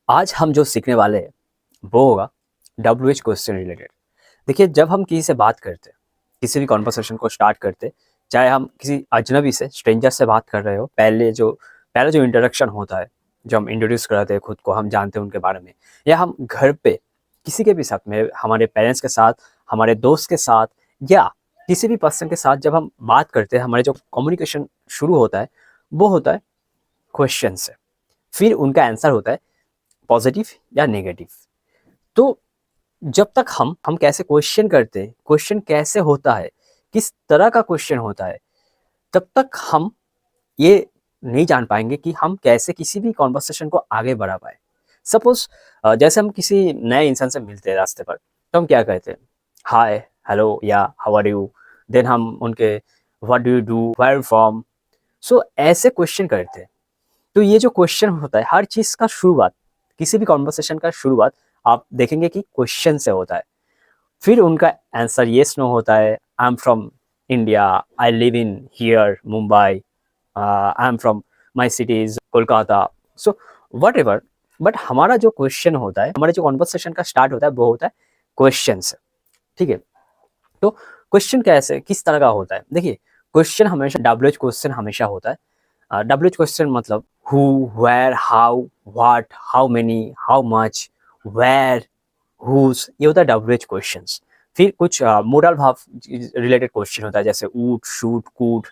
आज हम जो सीखने वाले हैं वो होगा WH क्वेश्चन रिलेटेड। देखिए, जब हम किसी से बात करते, किसी भी कॉन्वर्सेशन को स्टार्ट करते, चाहे हम किसी अजनबी से, स्ट्रेंजर से बात कर रहे हो, पहले जो इंट्रोडक्शन होता है, जो हम इंट्रोड्यूस कराते हैं खुद को, हम जानते हैं उनके बारे में, या हम घर पे किसी के भी साथ, मेरे हमारे पेरेंट्स के साथ, हमारे दोस्त के साथ, या किसी भी पर्सन के साथ जब हम बात करते हैं, हमारे जो कम्युनिकेशन शुरू होता है वो होता है क्वेश्चन से। फिर उनका आंसर होता है पॉजिटिव या नेगेटिव। तो जब तक हम कैसे क्वेश्चन करते हैं, क्वेश्चन कैसे होता है, किस तरह का क्वेश्चन होता है, तब तक हम ये नहीं जान पाएंगे कि हम कैसे किसी भी कॉन्वर्सेशन को आगे बढ़ा पाए। सपोज जैसे हम किसी नए इंसान से मिलते हैं रास्ते पर, तो हम क्या कहते हैं, हाय, हेलो या हाउ आर यू। देन हम उनके what do you do, where from. So ऐसे क्वेश्चन करते हैं। तो ये जो क्वेश्चन होता है, हर चीज़ का शुरुआत, किसी भी कॉन्वर्सेशन का शुरुआत आप देखेंगे कि क्वेश्चन से होता है। फिर उनका आंसर येस नो होता है। I am from India, I live in here Mumbai, I am from my city is Kolkata. So what ever, but हमारा जो क्वेश्चन होता है, हमारे जो कॉन्वर्सेशन का स्टार्ट होता है वो होता है क्वेश्चन से। ठीक है। तो क्वेश्चन कैसे, किस तरह का होता है, देखिए, क्वेश्चन हमेशा WH क्वेश्चन हमेशा होता है। WH क्वेश्चन मतलब who, where, how, what, how many, how much, where, whose, ये होता है WH क्वेश्चंस। फिर कुछ मोरल भाव रिलेटेड क्वेश्चन होता है, जैसे ऊट, शूट, कूट,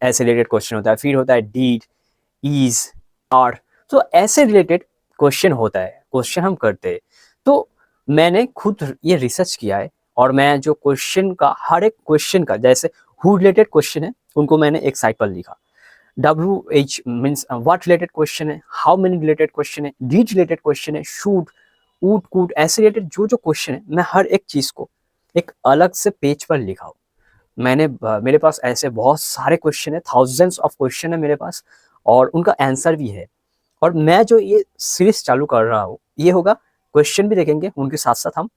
ऐसे रिलेटेड क्वेश्चन होता है। फिर होता है डीड, इज, आर। तो ऐसे रिलेटेड क्वेश्चन होता है, क्वेश्चन हम करते हैं। तो मैंने खुद ये रिसर्च किया है, और मैं जो क्वेश्चन का, हर एक क्वेश्चन का, जैसे हु रिलेटेड क्वेश्चन है उनको मैंने एक साइड पर लिखा। WH means what related question है, हाउ मेनी रिलेटेड क्वेश्चन है, डीड रिलेटेड क्वेश्चन है, शूट, ऊट, कूट, ऐसे रिलेटेड जो जो क्वेश्चन है, मैं हर एक चीज को एक अलग से पेज पर लिखा हूँ। मेरे पास ऐसे बहुत सारे क्वेश्चन है, थाउजेंड्स ऑफ क्वेश्चन है मेरे पास, और उनका आंसर भी है। और मैं जो ये सीरीज चालू कर रहा हूँ, ये होगा क्वेश्चन भी देखेंगे, उनके साथ साथ हम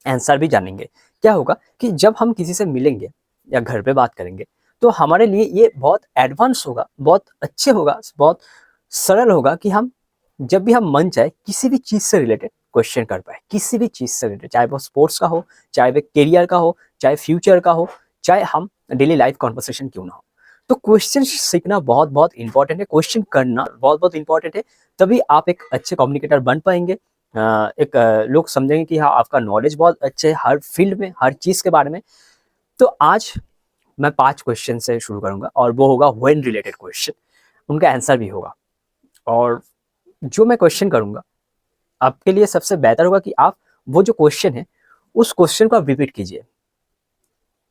आंसर भी जानेंगे। क्या होगा कि जब हम किसी से मिलेंगे या घर पे बात करेंगे, तो हमारे लिए ये बहुत एडवांस होगा, बहुत अच्छे होगा, बहुत सरल होगा कि हम जब भी हम मन चाहे किसी भी चीज़ से रिलेटेड क्वेश्चन कर पाए, किसी भी चीज़ से रिलेटेड, चाहे वो स्पोर्ट्स का हो, चाहे वो करियर का हो, चाहे फ्यूचर का हो, चाहे हम डेली लाइफ कॉन्वर्सेशन क्यों ना हो। तो क्वेश्चन सीखना बहुत बहुत इंपॉर्टेंट है, क्वेश्चन करना बहुत बहुत इंपॉर्टेंट है। तभी आप एक अच्छे कम्युनिकेटर बन पाएंगे। लोग समझेंगे कि हाँ, आपका नॉलेज बहुत अच्छे है हर फील्ड में, हर चीज़ के बारे में। तो आज मैं 5 क्वेश्चन से शुरू करूंगा, और वो होगा व्हेन रिलेटेड क्वेश्चन, उनका आंसर भी होगा। और जो मैं क्वेश्चन करूंगा, आपके लिए सबसे बेहतर होगा कि आप वो जो क्वेश्चन है, उस क्वेश्चन को आप रिपीट कीजिए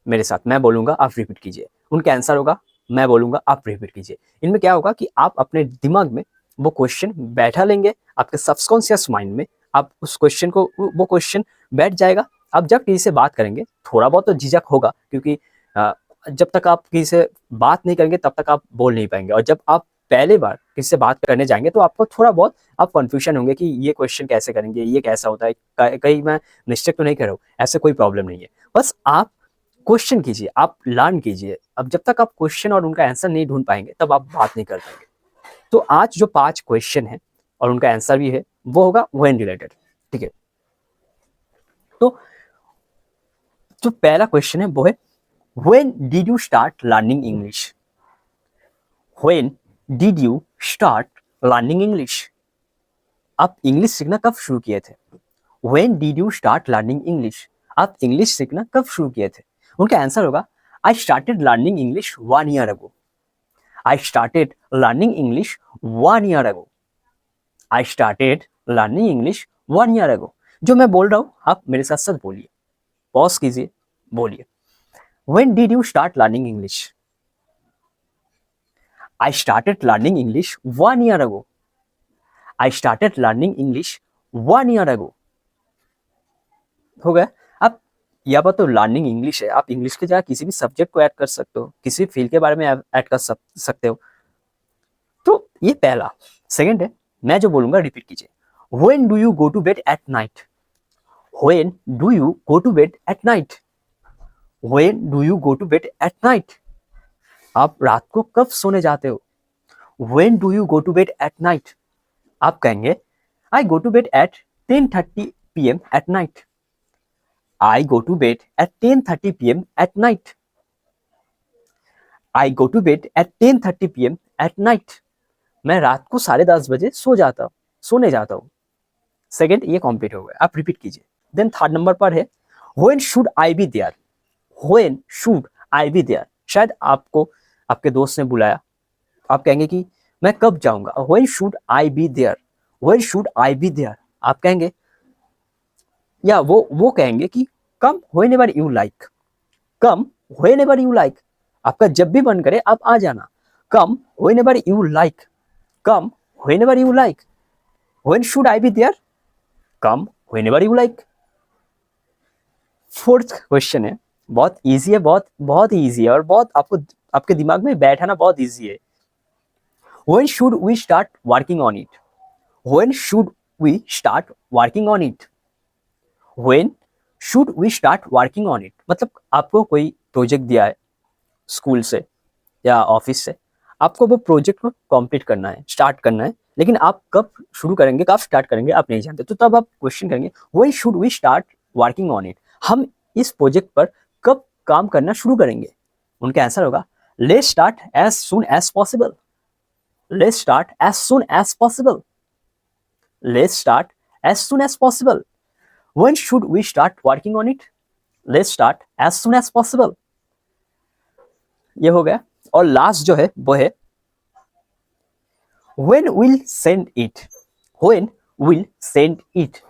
मेरे साथ। मैं बोलूंगा, आप रिपीट कीजिए। उनका आंसर होगा, मैं बोलूंगा, आप रिपीट कीजिए। इनमें क्या होगा कि आप अपने दिमाग में वो क्वेश्चन बैठा लेंगे, आपके सबकॉन्शियस माइंड में आप उस क्वेश्चन को, वो क्वेश्चन बैठ जाएगा। आप जब किसी से बात करेंगे, थोड़ा बहुत तो झिझक होगा, क्योंकि जब तक आप किसी से बात नहीं करेंगे तब तक आप बोल नहीं पाएंगे। और जब आप पहले बार किसी से बात करने जाएंगे, तो आपको थोड़ा बहुत आप कंफ्यूजन होंगे कि ये क्वेश्चन कैसे करेंगे, ये कैसा होता है, कहीं मैं मिस्टेक तो नहीं कर रहा हूँ। ऐसे कोई प्रॉब्लम नहीं है। बस आप क्वेश्चन कीजिए, आप लर्न कीजिए। अब जब तक आप क्वेश्चन और उनका आंसर नहीं ढूंढ पाएंगे, तब आप बात नहीं कर पाएंगे। तो आज जो 5 क्वेश्चन है और उनका आंसर भी है, वो होगा व्हेन रिलेटेड। ठीक है। तो जो पहला क्वेश्चन है वो है, when did you start learning English. When did you start learning English. आप इंग्लिश सीखना कब शुरू किए थे। When did you start learning English. आप इंग्लिश सीखना कब शुरू किए थे। उनका आंसर होगा, I started learning English 1 year ago. I started learning English 1 year ago. I started learning English 1 year ago. जो मैं बोल रहा हूँ, आप मेरे साथ साथ बोलिए, पॉज कीजिए, बोलिए। When did you start learning English? I started learning English 1 year ago. I started learning English 1 year ago. हो गया। आप यहाँ पर तो लर्निंग इंग्लिश है, आप इंग्लिश के जगह किसी भी सब्जेक्ट को ऐड कर सकते हो, किसी फील्ड के बारे में ऐड कर सकते हो। तो ये पहला। सेकंड है, मैं जो बोलूंगा रिपीट कीजिए। When do you go to bed at night? When do you go to bed at night? When do you go to bed at night? आप रात को कब सोने जाते हो। When do you go to bed at night? आप कहेंगे, I go to bed at 10:30 p.m. at night. I go to bed at 10:30 p.m. at night. I go to bed at 10:30 p.m. at night. मैं रात को 10:30 बजे सोने जाता हूँ. Second ये कंप्लीट हो गया. आप रिपीट कीजिए. देन थर्ड नंबर पर है when should I be there. When should I be there. शायद आपको आपके दोस्त ने बुलाया, आप कहेंगे कि मैं कब जाऊंगा. When should I be there. When should I be there. आप कहेंगे या वो कहेंगे कि come whenever you like. Come whenever you like. आपका जब भी मन करे आप आ जाना. Come whenever you like. Come whenever you like. When should I be there. Come whenever you like. Fourth question है, बहुत इजी है, बहुत इजी है और बहुत आपको आपके दिमाग में बैठाना बहुत इजी है. When should we start working on it? When should we start working on it? When should we start working on it? मतलब आपको कोई प्रोजेक्ट दिया है स्कूल से या ऑफिस से, आपको वो प्रोजेक्ट को कंप्लीट करना है, स्टार्ट करना है, लेकिन आप कब शुरू करेंगे, कब स्टार्ट करेंगे आप नहीं जानते. तो तब आप क्वेश्चन करेंगे when should we start working on it? हम इस प्रोजेक्ट पर कब काम करना शुरू करेंगे. उनका आंसर होगा let's start as soon as possible. Let's start as soon as possible. Let's start as soon as possible. When should we start working on it? Let's start as soon as possible. ये हो गया. और last जो है वो है when will send it. When will send it.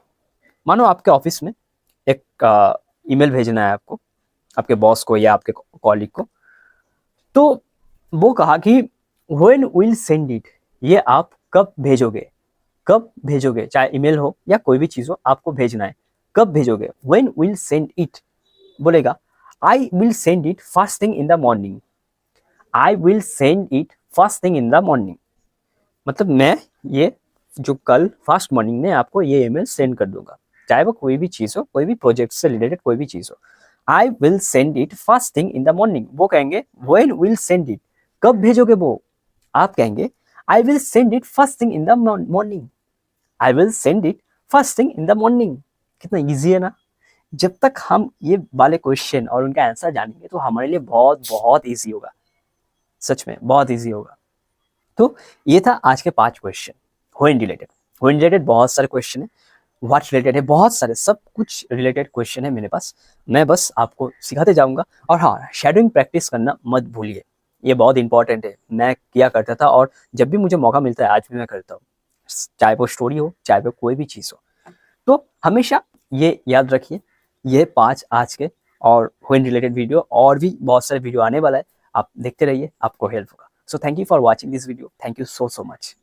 मानो आपके ऑफिस में एक ईमेल भेजना है आपको, आपके बॉस को या आपके कॉलीग को, तो वो कहा कि when will send it. ये आप कब भेजोगे, कब भेजोगे, चाहे ईमेल हो या कोई भी चीज़ हो, आपको भेजना है, कब भेजोगे. when will send it बोलेगा I will send it first thing in the morning. I will send it first thing in the morning. मतलब मैं ये जो कल फर्स्ट मॉर्निंग में आपको ये ईमेल सेंड कर दूंगा, चाहे वो कोई भी चीज़ हो, कोई भी प्रोजेक्ट से रिलेटेड कोई भी चीज़ हो. I will send it first thing in the morning. वो कहेंगे when will send it. कब भेजोगे वो. आप कहेंगे I will send it first thing in the morning. I will send it first thing in the morning. कितना easy है ना. जब तक हम ये वाले क्वेश्चन और उनका आंसर जानेंगे तो हमारे लिए बहुत बहुत इजी होगा, सच में बहुत इजी होगा. तो ये था आज के 5 question when related. When related बहुत सारे क्वेश्चन है, व्हाट रिलेटेड है बहुत सारे, सब कुछ रिलेटेड क्वेश्चन है मेरे पास. मैं बस आपको सिखाते जाऊंगा. और हाँ, शैडोइंग प्रैक्टिस करना मत भूलिए, ये बहुत इंपॉर्टेंट है. मैं किया करता था और जब भी मुझे मौका मिलता है आज भी मैं करता हूँ, चाहे वो स्टोरी हो चाहे वो कोई भी चीज़ हो. तो हमेशा ये याद रखिए, ये 5 आज के और व्हेन रिलेटेड वीडियो और भी बहुत सारे वीडियो आने वाला है, आप देखते रहिए, आपको हेल्प होगा. So thank you for watching this video. Thank you so much.